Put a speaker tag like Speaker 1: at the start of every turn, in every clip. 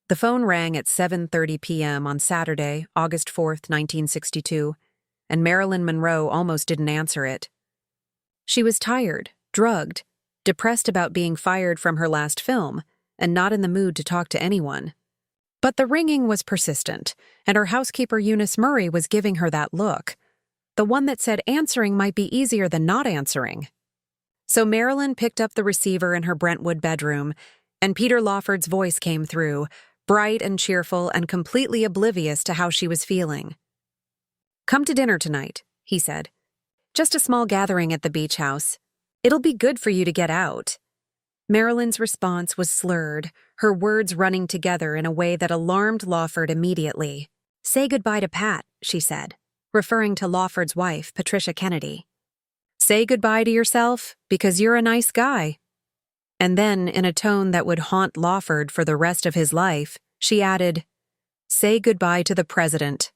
Speaker 1: The phone rang at 7:30 p.m. on Saturday, August 4th, 1962, and Marilyn Monroe almost didn't answer it. She was tired, drugged, depressed about being fired from her last film, and not in the mood to talk to anyone. But the ringing was persistent, and her housekeeper Eunice Murray was giving her that look, the one that said answering might be easier than not answering. So Marilyn picked up the receiver in her Brentwood bedroom, and Peter Lawford's voice came through, bright and cheerful and completely oblivious to how she was feeling. "Come to dinner tonight," he said. "Just a small gathering at the beach house. It'll be good for you to get out." Marilyn's response was slurred, her words running together in a way that alarmed Lawford immediately. "Say goodbye to Pat," she said, referring to Lawford's wife, Patricia Kennedy. "Say goodbye to yourself, because you're a nice guy." And then, in a tone that would haunt Lawford for the rest of his life, she added, "Say goodbye to the president."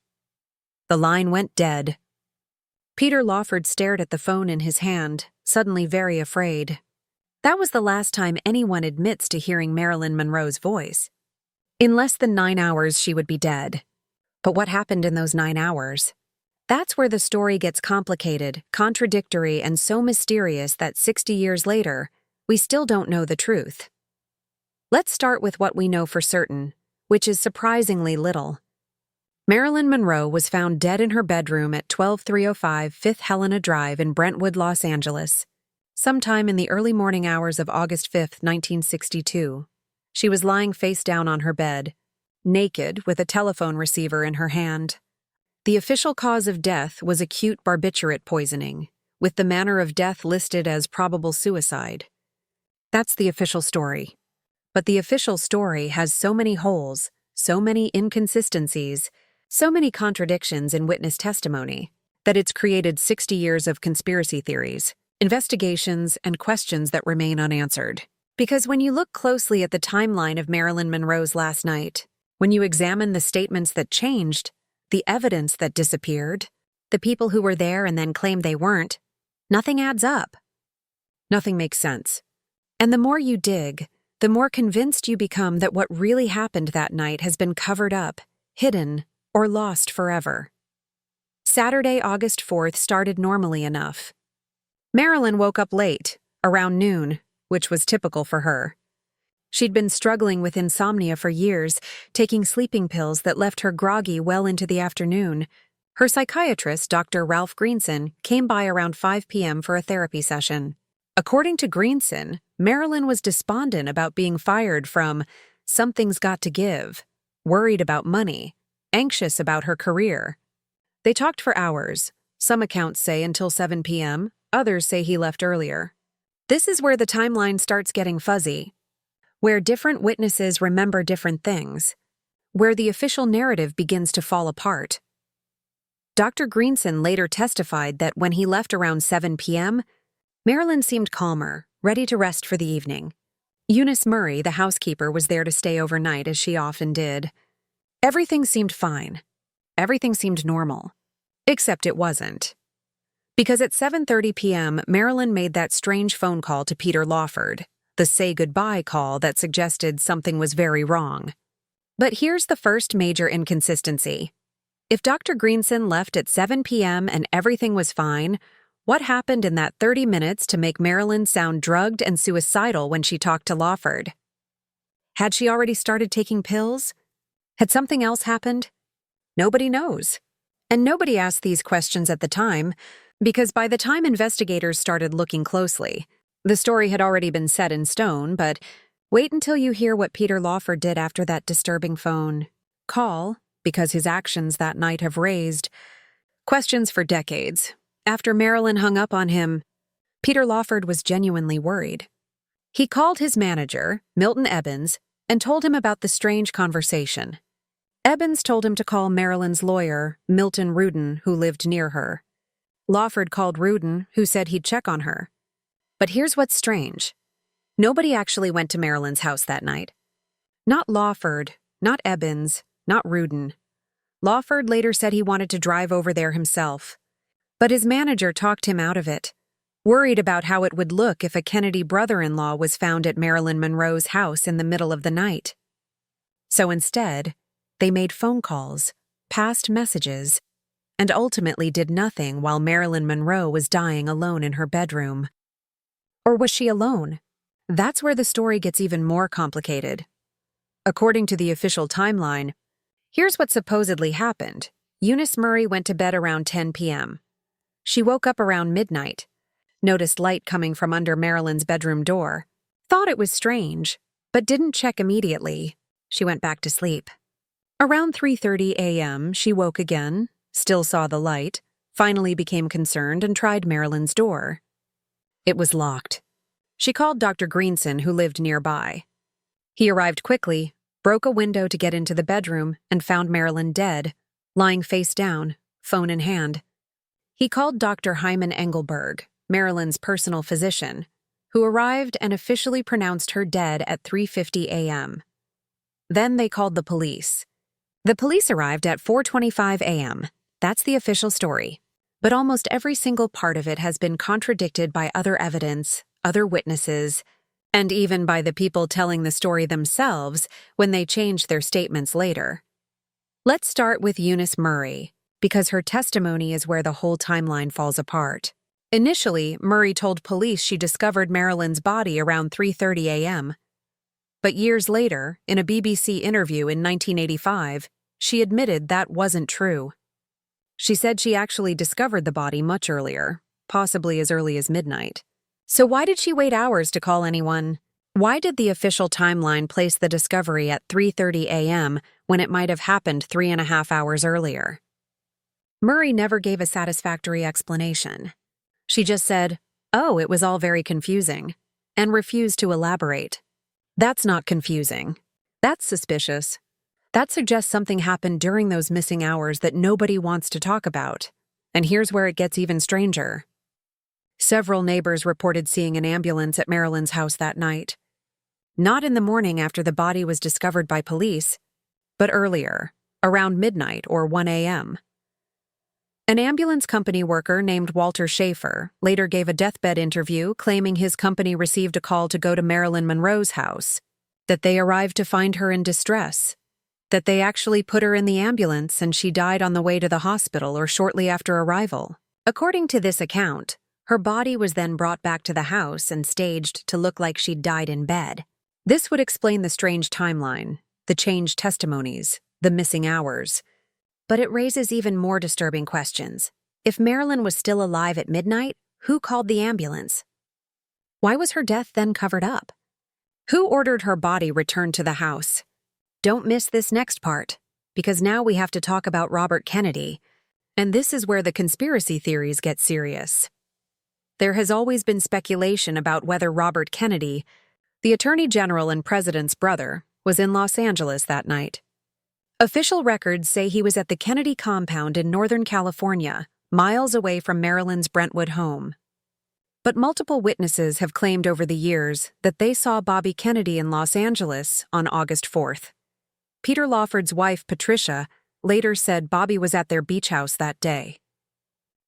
Speaker 1: The line went dead. Peter Lawford stared at the phone in his hand, suddenly very afraid. That was the last time anyone admits to hearing Marilyn Monroe's voice. In less than 9 hours, she would be dead. But what happened in those 9 hours? That's where the story gets complicated, contradictory, and so mysterious that 60 years later, we still don't know the truth. Let's start with what we know for certain, which is surprisingly little. Marilyn Monroe was found dead in her bedroom at 12305 5th Helena Drive in Brentwood, Los Angeles, sometime in the early morning hours of August 5th, 1962. She was lying face down on her bed, naked with a telephone receiver in her hand. The official cause of death was acute barbiturate poisoning, with the manner of death listed as probable suicide. That's the official story. But the official story has so many holes, so many inconsistencies, so many contradictions in witness testimony, that it's created 60 years of conspiracy theories, investigations, and questions that remain unanswered. Because when you look closely at the timeline of Marilyn Monroe's last night, when you examine the statements that changed, the evidence that disappeared, the people who were there and then claimed they weren't, nothing adds up. Nothing makes sense. And the more you dig, the more convinced you become that what really happened that night has been covered up, hidden, or lost forever. Saturday, August 4th started normally enough. Marilyn woke up late, around noon, which was typical for her. She'd been struggling with insomnia for years, taking sleeping pills that left her groggy well into the afternoon. Her psychiatrist, Dr. Ralph Greenson, came by around 5 p.m. for a therapy session. According to Greenson, Marilyn was despondent about being fired from Something's Got to Give, worried about money, anxious about her career. They talked for hours. Some accounts say until 7 p.m., others say he left earlier. This is where the timeline starts getting fuzzy, where different witnesses remember different things, where the official narrative begins to fall apart. Dr. Greenson later testified that when he left around 7 p.m., Marilyn seemed calmer, ready to rest for the evening. Eunice Murray, the housekeeper, was there to stay overnight, as she often did. Everything seemed fine. Everything seemed normal. Except it wasn't. Because at 7:30 p.m., Marilyn made that strange phone call to Peter Lawford, the say-goodbye call that suggested something was very wrong. But here's the first major inconsistency. If Dr. Greenson left at 7 p.m. and everything was fine, what happened in that 30 minutes to make Marilyn sound drugged and suicidal when she talked to Lawford? Had she already started taking pills? Had something else happened? Nobody knows. And nobody asked these questions at the time, because by the time investigators started looking closely, the story had already been set in stone. But wait until you hear what Peter Lawford did after that disturbing phone call, because his actions that night have raised questions for decades. After Marilyn hung up on him, Peter Lawford was genuinely worried. He called his manager, Milton Ebbins, and told him about the strange conversation. Ebbins told him to call Marilyn's lawyer, Milton Rudin, who lived near her. Lawford called Rudin, who said he'd check on her. But here's what's strange. Nobody actually went to Marilyn's house that night. Not Lawford, not Ebbins, not Rudin. Lawford later said he wanted to drive over there himself. But his manager talked him out of it, worried about how it would look if a Kennedy brother-in-law was found at Marilyn Monroe's house in the middle of the night. So instead, they made phone calls, passed messages, and ultimately did nothing while Marilyn Monroe was dying alone in her bedroom. Or was she alone? That's where the story gets even more complicated. According to the official timeline, here's what supposedly happened. Eunice Murray went to bed around 10 p.m. She woke up around midnight, noticed light coming from under Marilyn's bedroom door, thought it was strange, but didn't check immediately. She went back to sleep. Around 3:30 a.m., she woke again, still saw the light, finally became concerned and tried Marilyn's door. It was locked. She called Dr. Greenson, who lived nearby. He arrived quickly, broke a window to get into the bedroom, and found Marilyn dead, lying face down, phone in hand. He called Dr. Hyman Engelberg, Marilyn's personal physician, who arrived and officially pronounced her dead at 3:50 a.m. Then they called the police. The police arrived at 4:25 a.m. That's the official story. But almost every single part of it has been contradicted by other evidence, other witnesses, and even by the people telling the story themselves when they changed their statements later. Let's start with Eunice Murray, because her testimony is where the whole timeline falls apart. Initially, Murray told police she discovered Marilyn's body around 3:30 a.m. But years later, in a BBC interview in 1985, she admitted that wasn't true. She said she actually discovered the body much earlier, possibly as early as midnight. So why did she wait hours to call anyone? Why did the official timeline place the discovery at 3:30 a.m. when it might have happened 3.5 hours earlier? Murray never gave a satisfactory explanation. She just said, "Oh, it was all very confusing," and refused to elaborate. That's not confusing. That's suspicious. That suggests something happened during those missing hours that nobody wants to talk about. And here's where it gets even stranger. Several neighbors reported seeing an ambulance at Marilyn's house that night. Not in the morning after the body was discovered by police, but earlier, around midnight or 1 a.m. An ambulance company worker named Walter Schaefer later gave a deathbed interview claiming his company received a call to go to Marilyn Monroe's house, that they arrived to find her in distress, that they actually put her in the ambulance and she died on the way to the hospital or shortly after arrival. According to this account, her body was then brought back to the house and staged to look like she'd died in bed. This would explain the strange timeline, the changed testimonies, the missing hours. But it raises even more disturbing questions. If Marilyn was still alive at midnight, who called the ambulance? Why was her death then covered up? Who ordered her body returned to the house? Don't miss this next part, because now we have to talk about Robert Kennedy, and this is where the conspiracy theories get serious. There has always been speculation about whether Robert Kennedy, the Attorney General and President's brother, was in Los Angeles that night. Official records say he was at the Kennedy compound in Northern California, miles away from Marilyn's Brentwood home. But multiple witnesses have claimed over the years that they saw Bobby Kennedy in Los Angeles on August 4th. Peter Lawford's wife, Patricia, later said Bobby was at their beach house that day.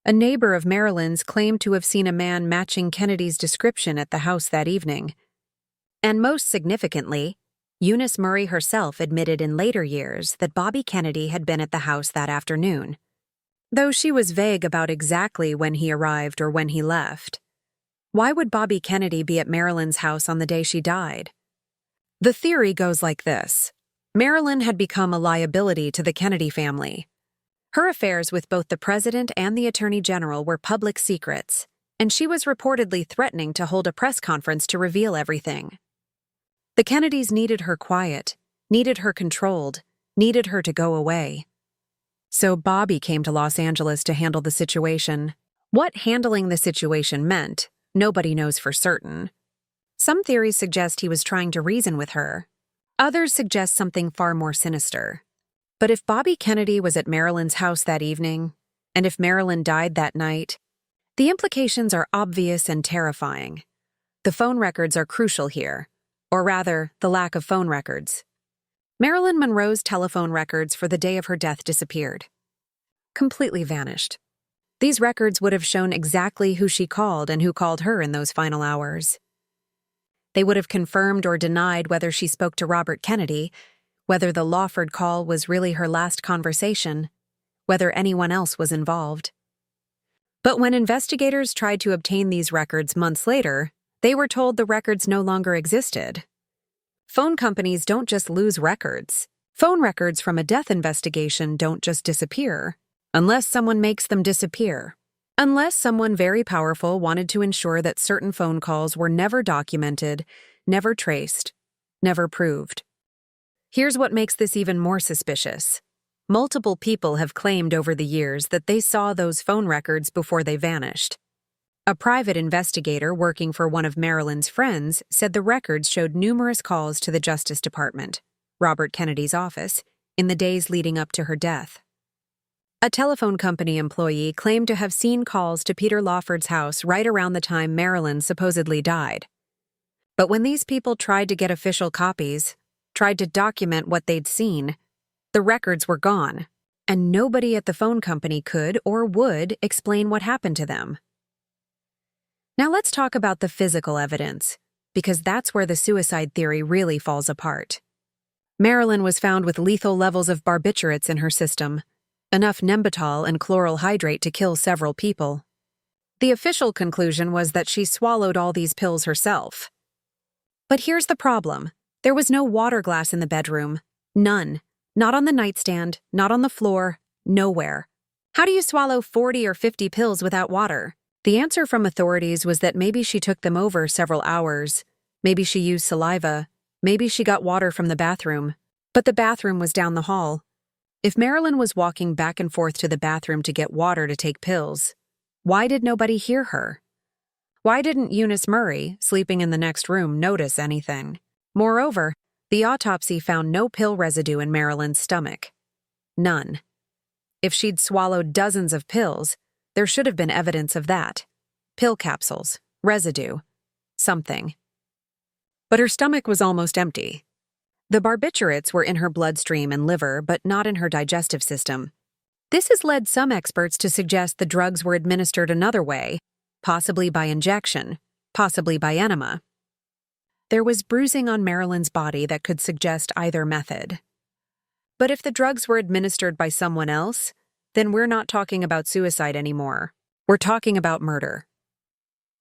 Speaker 1: A neighbor of Marilyn's claimed to have seen a man matching Kennedy's description at the house that evening. And most significantly, Eunice Murray herself admitted in later years that Bobby Kennedy had been at the house that afternoon, though she was vague about exactly when he arrived or when he left. Why would Bobby Kennedy be at Marilyn's house on the day she died? The theory goes like this. Marilyn had become a liability to the Kennedy family. Her affairs with both the president and the attorney general were public secrets, and she was reportedly threatening to hold a press conference to reveal everything. The Kennedys needed her quiet, needed her controlled, needed her to go away. So Bobby came to Los Angeles to handle the situation. What handling the situation meant, nobody knows for certain. Some theories suggest he was trying to reason with her. Others suggest something far more sinister. But if Bobby Kennedy was at Marilyn's house that evening, and if Marilyn died that night, the implications are obvious and terrifying. The phone records are crucial here, or rather, the lack of phone records. Marilyn Monroe's telephone records for the day of her death disappeared. Completely vanished. These records would have shown exactly who she called and who called her in those final hours. They would have confirmed or denied whether she spoke to Robert Kennedy, whether the Lawford call was really her last conversation, whether anyone else was involved. But when investigators tried to obtain these records months later, they were told the records no longer existed. Phone companies don't just lose records. Phone records from a death investigation don't just disappear, unless someone makes them disappear. Unless someone very powerful wanted to ensure that certain phone calls were never documented, never traced, never proved. Here's what makes this even more suspicious. Multiple people have claimed over the years that they saw those phone records before they vanished. A private investigator working for one of Marilyn's friends said the records showed numerous calls to the Justice Department, Robert Kennedy's office, in the days leading up to her death. A telephone company employee claimed to have seen calls to Peter Lawford's house right around the time Marilyn supposedly died. But when these people tried to get official copies, tried to document what they'd seen, the records were gone, and nobody at the phone company could or would explain what happened to them. Now let's talk about the physical evidence, because that's where the suicide theory really falls apart. Marilyn was found with lethal levels of barbiturates in her system, enough nembatol and chloral hydrate to kill several people. The official conclusion was that she swallowed all these pills herself. But here's the problem. There was no water glass in the bedroom. None. Not on the nightstand, not on the floor, nowhere. How do you swallow 40 or 50 pills without water? The answer from authorities was that maybe she took them over several hours, maybe she used saliva, maybe she got water from the bathroom. But the bathroom was down the hall. If Marilyn was walking back and forth to the bathroom to get water to take pills, why did nobody hear her? Why didn't Eunice Murray, sleeping in the next room, notice anything? Moreover, the autopsy found no pill residue in Marilyn's stomach. None. If she'd swallowed dozens of pills, there should have been evidence of that. Pill capsules, residue, something. But her stomach was almost empty. The barbiturates were in her bloodstream and liver, but not in her digestive system. This has led some experts to suggest the drugs were administered another way, possibly by injection, possibly by enema. There was bruising on Marilyn's body that could suggest either method. But if the drugs were administered by someone else, then we're not talking about suicide anymore. We're talking about murder.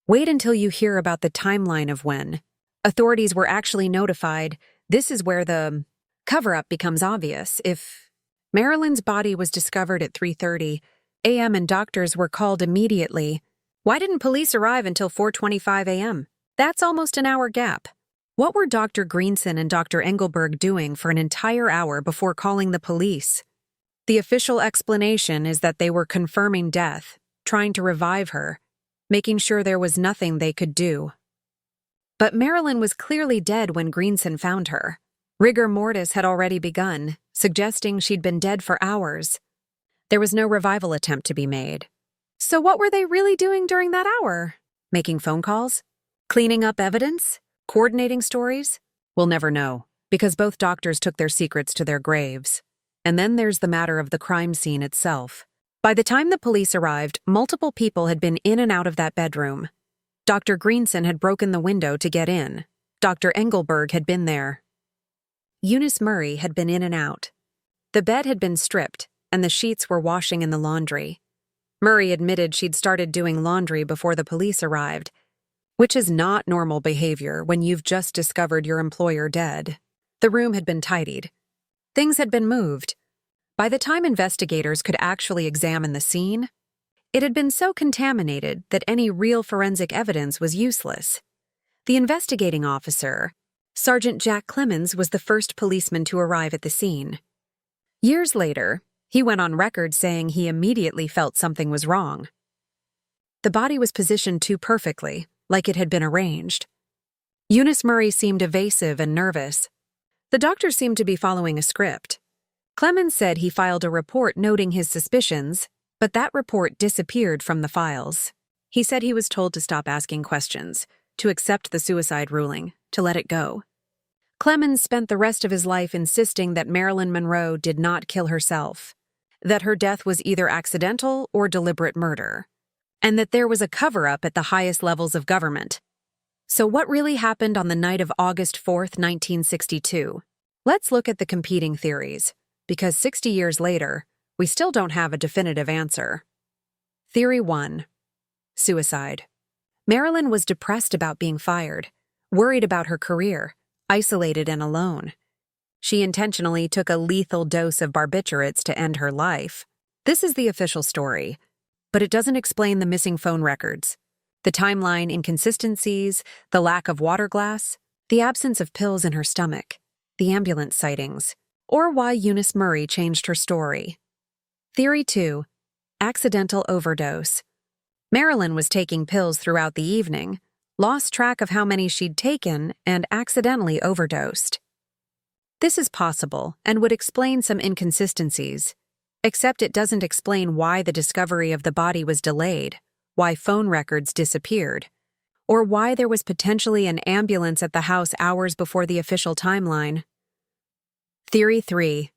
Speaker 1: Wait until you hear about the timeline of when authorities were actually notified. This is where the cover-up becomes obvious. If Marilyn's body was discovered at 3:30 a.m. and doctors were called immediately, why didn't police arrive until 4:25 a.m.? That's almost an hour gap. What were Dr. Greenson and Dr. Engelberg doing for an entire hour before calling the police? The official explanation is that they were confirming death, trying to revive her, making sure there was nothing they could do. But Marilyn was clearly dead when Greenson found her. Rigor mortis had already begun, suggesting she'd been dead for hours. There was no revival attempt to be made. So what were they really doing during that hour? Making phone calls? Cleaning up evidence? Coordinating stories? We'll never know, because both doctors took their secrets to their graves. And then there's the matter of the crime scene itself. By the time the police arrived, multiple people had been in and out of that bedroom. Dr. Greenson had broken the window to get in. Dr. Engelberg had been there. Eunice Murray had been in and out. The bed had been stripped, and the sheets were washing in the laundry. Murray admitted she'd started doing laundry before the police arrived, which is not normal behavior when you've just discovered your employer dead. The room had been tidied. Things had been moved. By the time investigators could actually examine the scene, it had been so contaminated that any real forensic evidence was useless. The investigating officer, Sergeant Jack Clemens, was the first policeman to arrive at the scene. Years later, he went on record saying he immediately felt something was wrong. The body was positioned too perfectly, like it had been arranged. Eunice Murray seemed evasive and nervous. The doctor seemed to be following a script. Clemens said he filed a report noting his suspicions, but that report disappeared from the files. He said he was told to stop asking questions, to accept the suicide ruling, to let it go. Clemens spent the rest of his life insisting that Marilyn Monroe did not kill herself, that her death was either accidental or deliberate murder, and that there was a cover-up at the highest levels of government. So what really happened on the night of August 4th, 1962? Let's look at the competing theories, because 60 years later, we still don't have a definitive answer. Theory 1. Suicide. Marilyn was depressed about being fired, worried about her career, isolated and alone. She intentionally took a lethal dose of barbiturates to end her life. This is the official story, but it doesn't explain the missing phone records, the timeline inconsistencies, the lack of water glass, the absence of pills in her stomach, the ambulance sightings, or why Eunice Murray changed her story. Theory 2. Accidental overdose. Marilyn was taking pills throughout the evening, lost track of how many she'd taken, and accidentally overdosed. This is possible and would explain some inconsistencies, except it doesn't explain why the discovery of the body was delayed, why phone records disappeared, or why there was potentially an ambulance at the house hours before the official timeline. Theory 3.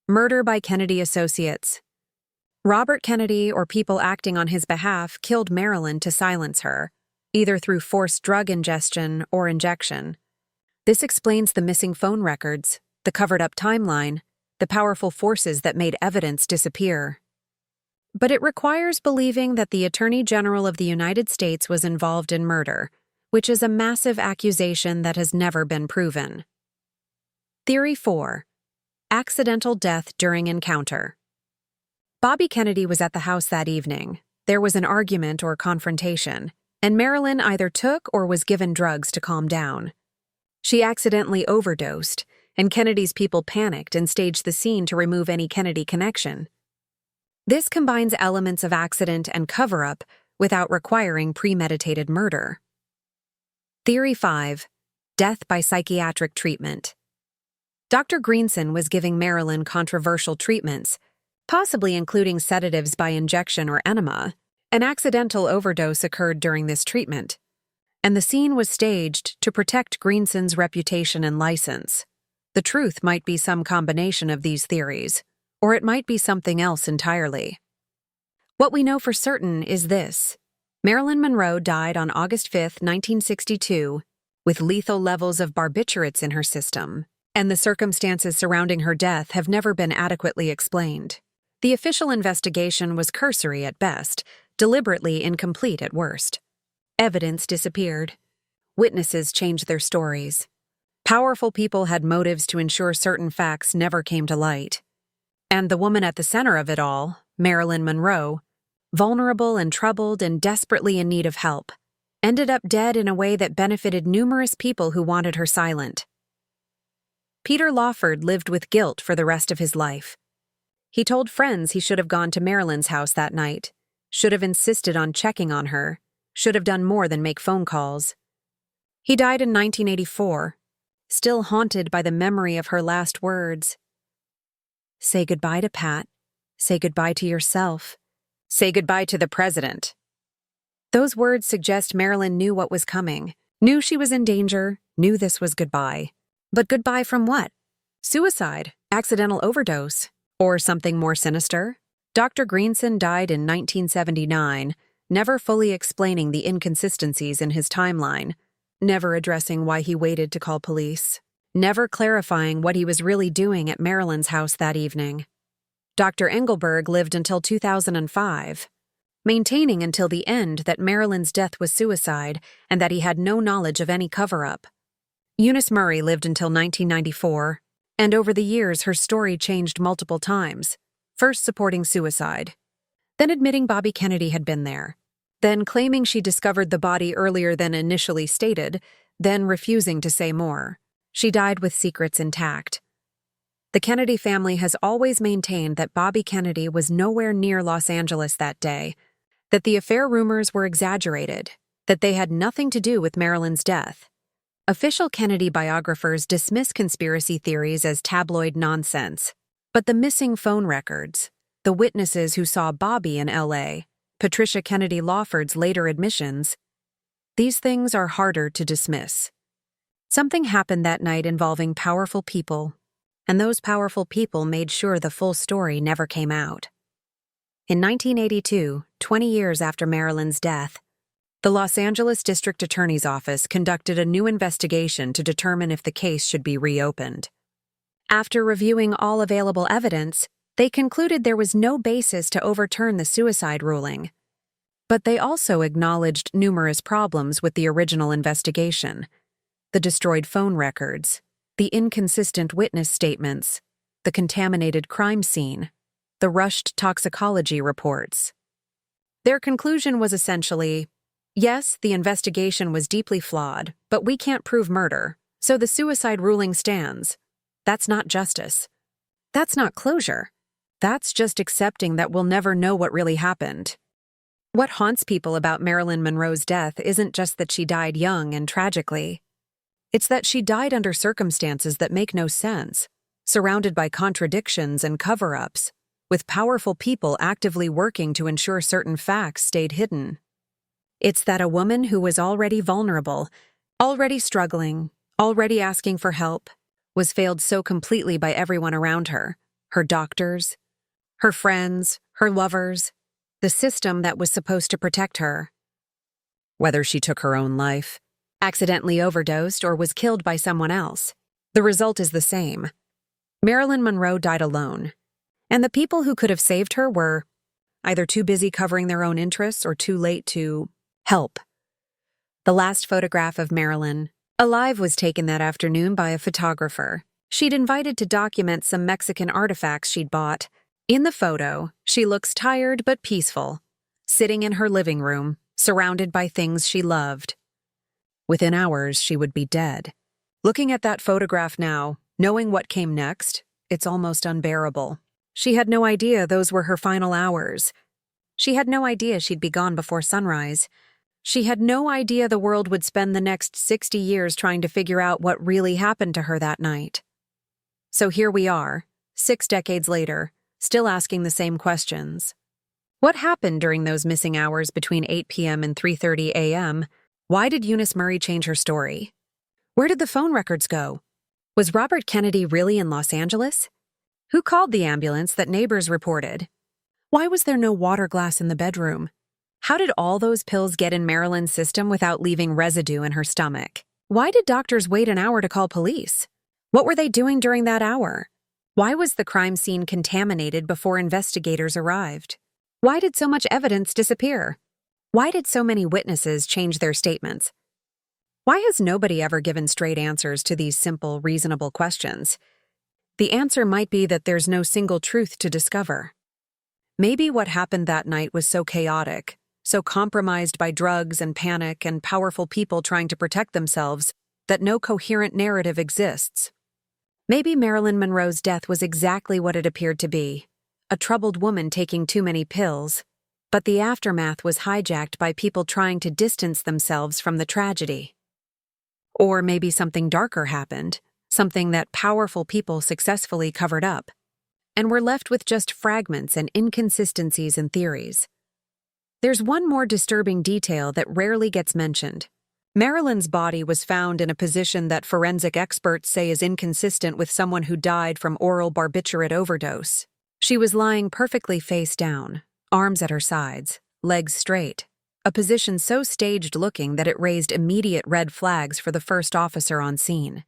Speaker 1: Murder by Kennedy associates. Robert Kennedy or people acting on his behalf killed Marilyn to silence her, either through forced drug ingestion or injection. This explains the missing phone records, the covered-up timeline, the powerful forces that made evidence disappear. But it requires believing that the Attorney General of the United States was involved in murder, which is a massive accusation that has never been proven. Theory 4. Accidental death during encounter. Bobby Kennedy was at the house that evening. There was an argument or confrontation, and Marilyn either took or was given drugs to calm down. She accidentally overdosed, and Kennedy's people panicked and staged the scene to remove any Kennedy connection. This combines elements of accident and cover-up without requiring premeditated murder. Theory 5. Death by psychiatric treatment. Dr. Greenson was giving Marilyn controversial treatments, possibly including sedatives by injection or enema. An accidental overdose occurred during this treatment, and the scene was staged to protect Greenson's reputation and license. The truth might be some combination of these theories, or it might be something else entirely. What we know for certain is this: Marilyn Monroe died on August 5, 1962, with lethal levels of barbiturates in her system, and the circumstances surrounding her death have never been adequately explained. The official investigation was cursory at best, deliberately incomplete at worst. Evidence disappeared. Witnesses changed their stories. Powerful people had motives to ensure certain facts never came to light. And the woman at the center of it all, Marilyn Monroe, vulnerable and troubled and desperately in need of help, ended up dead in a way that benefited numerous people who wanted her silent. Peter Lawford lived with guilt for the rest of his life. He told friends he should have gone to Marilyn's house that night, should have insisted on checking on her, should have done more than make phone calls. He died in 1984, still haunted by the memory of her last words. Say goodbye to Pat. Say goodbye to yourself. Say goodbye to the president. Those words suggest Marilyn knew what was coming, knew she was in danger, knew this was goodbye. But goodbye from what? Suicide, accidental overdose, or something more sinister? Dr. Greenson died in 1979, never fully explaining the inconsistencies in his timeline, never addressing why he waited to call police, never clarifying what he was really doing at Marilyn's house that evening. Dr. Engelberg lived until 2005, maintaining until the end that Marilyn's death was suicide and that he had no knowledge of any cover-up. Eunice Murray lived until 1994, and over the years her story changed multiple times, first supporting suicide, then admitting Bobby Kennedy had been there, then claiming she discovered the body earlier than initially stated, then refusing to say more. She died with secrets intact. The Kennedy family has always maintained that Bobby Kennedy was nowhere near Los Angeles that day, that the affair rumors were exaggerated, that they had nothing to do with Marilyn's death. Official Kennedy biographers dismiss conspiracy theories as tabloid nonsense, but the missing phone records, the witnesses who saw Bobby in L.A., Patricia Kennedy Lawford's later admissions, these things are harder to dismiss. Something happened that night involving powerful people, and those powerful people made sure the full story never came out. In 1982, 20 years after Marilyn's death, the Los Angeles District Attorney's Office conducted a new investigation to determine if the case should be reopened. After reviewing all available evidence, they concluded there was no basis to overturn the suicide ruling. But they also acknowledged numerous problems with the original investigation: the destroyed phone records, the inconsistent witness statements, the contaminated crime scene, the rushed toxicology reports. Their conclusion was essentially, yes, the investigation was deeply flawed, but we can't prove murder, so the suicide ruling stands. That's not justice. That's not closure. That's just accepting that we'll never know what really happened. What haunts people about Marilyn Monroe's death isn't just that she died young and tragically. It's that she died under circumstances that make no sense, surrounded by contradictions and cover-ups, with powerful people actively working to ensure certain facts stayed hidden. It's that a woman who was already vulnerable, already struggling, already asking for help, was failed so completely by everyone around her, her doctors, her friends, her lovers, the system that was supposed to protect her. Whether she took her own life, accidentally overdosed, or was killed by someone else, the result is the same. Marilyn Monroe died alone, and the people who could have saved her were either too busy covering their own interests or too late to help. The last photograph of Marilyn alive was taken that afternoon by a photographer she'd invited to document some Mexican artifacts she'd bought. In the photo, she looks tired but peaceful, sitting in her living room, surrounded by things she loved. Within hours, she would be dead. Looking at that photograph now, knowing what came next, it's almost unbearable. She had no idea those were her final hours. She had no idea she'd be gone before sunrise. She had no idea the world would spend the next 60 years trying to figure out what really happened to her that night. So here we are, 6 decades later, still asking the same questions. What happened during those missing hours between 8 p.m. and 3:30 a.m.? Why did Eunice Murray change her story? Where did the phone records go? Was Robert Kennedy really in Los Angeles? Who called the ambulance that neighbors reported? Why was there no water glass in the bedroom? How did all those pills get in Marilyn's system without leaving residue in her stomach? Why did doctors wait an hour to call police? What were they doing during that hour? Why was the crime scene contaminated before investigators arrived? Why did so much evidence disappear? Why did so many witnesses change their statements? Why has nobody ever given straight answers to these simple, reasonable questions? The answer might be that there's no single truth to discover. Maybe what happened that night was so chaotic, so compromised by drugs and panic and powerful people trying to protect themselves, that no coherent narrative exists. Maybe Marilyn Monroe's death was exactly what it appeared to be, a troubled woman taking too many pills, but the aftermath was hijacked by people trying to distance themselves from the tragedy. Or maybe something darker happened, something that powerful people successfully covered up, and we're left with just fragments and inconsistencies in theories. There's one more disturbing detail that rarely gets mentioned. Marilyn's body was found in a position that forensic experts say is inconsistent with someone who died from oral barbiturate overdose. She was lying perfectly face down, arms at her sides, legs straight, a position so staged-looking that it raised immediate red flags for the first officer on scene.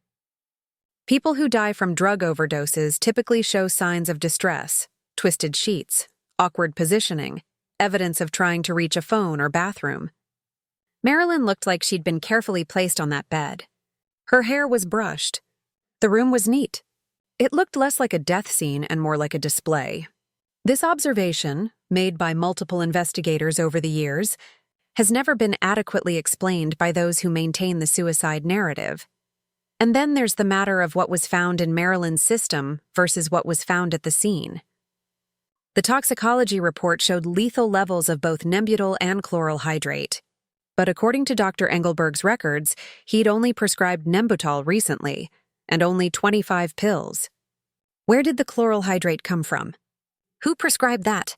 Speaker 1: People who die from drug overdoses typically show signs of distress, twisted sheets, awkward positioning, evidence of trying to reach a phone or bathroom. Marilyn looked like she'd been carefully placed on that bed. Her hair was brushed. The room was neat. It looked less like a death scene and more like a display. This observation, made by multiple investigators over the years, has never been adequately explained by those who maintain the suicide narrative. And then there's the matter of what was found in Marilyn's system versus what was found at the scene. The toxicology report showed lethal levels of both Nembutal and chloral hydrate. But according to Dr. Engelberg's records, he'd only prescribed Nembutal recently, and only 25 pills. Where did the chloral hydrate come from? Who prescribed that?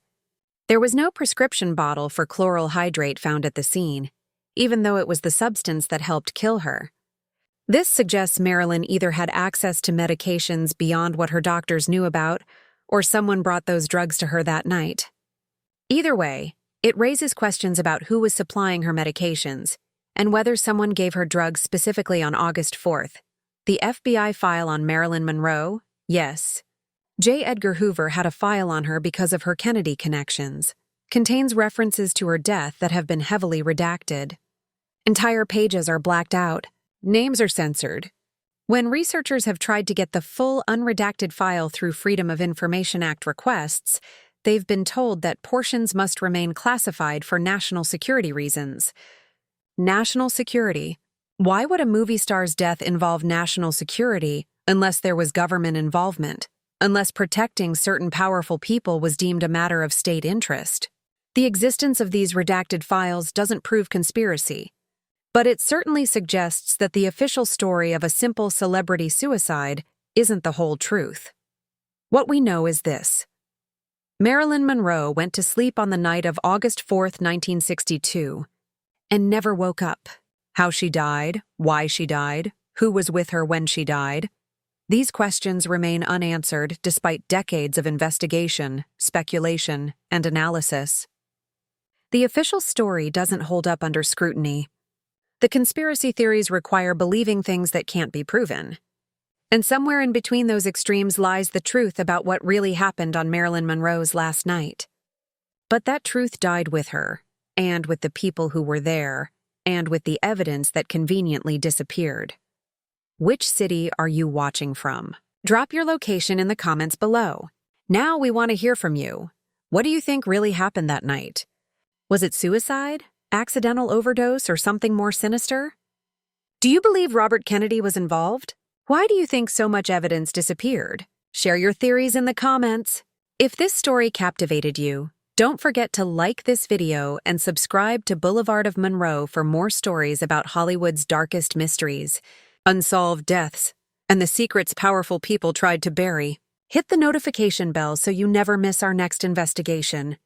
Speaker 1: There was no prescription bottle for chloral hydrate found at the scene, even though it was the substance that helped kill her. This suggests Marilyn either had access to medications beyond what her doctors knew about, or someone brought those drugs to her that night. Either way, it raises questions about who was supplying her medications, and whether someone gave her drugs specifically on August 4th. The FBI file on Marilyn Monroe Yes. J. Edgar Hoover had a file on her because of her Kennedy connections. Contains references to her death that have been heavily redacted. Entire pages are blacked out. Names are censored. When researchers have tried to get the full unredacted file through Freedom of Information Act requests, they've been told that portions must remain classified for national security reasons. National security? Why would a movie star's death involve national security unless there was government involvement? Unless protecting certain powerful people was deemed a matter of state interest? The existence of these redacted files doesn't prove conspiracy, but it certainly suggests that the official story of a simple celebrity suicide isn't the whole truth. What we know is this. Marilyn Monroe went to sleep on the night of August 4th, 1962, and never woke up. How she died, why she died, who was with her when she died. These questions remain unanswered despite decades of investigation, speculation, and analysis. The official story doesn't hold up under scrutiny. The conspiracy theories require believing things that can't be proven. And somewhere in between those extremes lies the truth about what really happened on Marilyn Monroe's last night. But that truth died with her, and with the people who were there, and with the evidence that conveniently disappeared. Which city are you watching from? Drop your location in the comments below. Now we want to hear from you. What do you think really happened that night? Was it suicide, accidental overdose, or something more sinister? Do you believe Robert Kennedy was involved? Why do you think so much evidence disappeared? Share your theories in the comments. If this story captivated you, don't forget to like this video and subscribe to Boulevard of Monroe for more stories about Hollywood's darkest mysteries, unsolved deaths, and the secrets powerful people tried to bury. Hit the notification bell so you never miss our next investigation.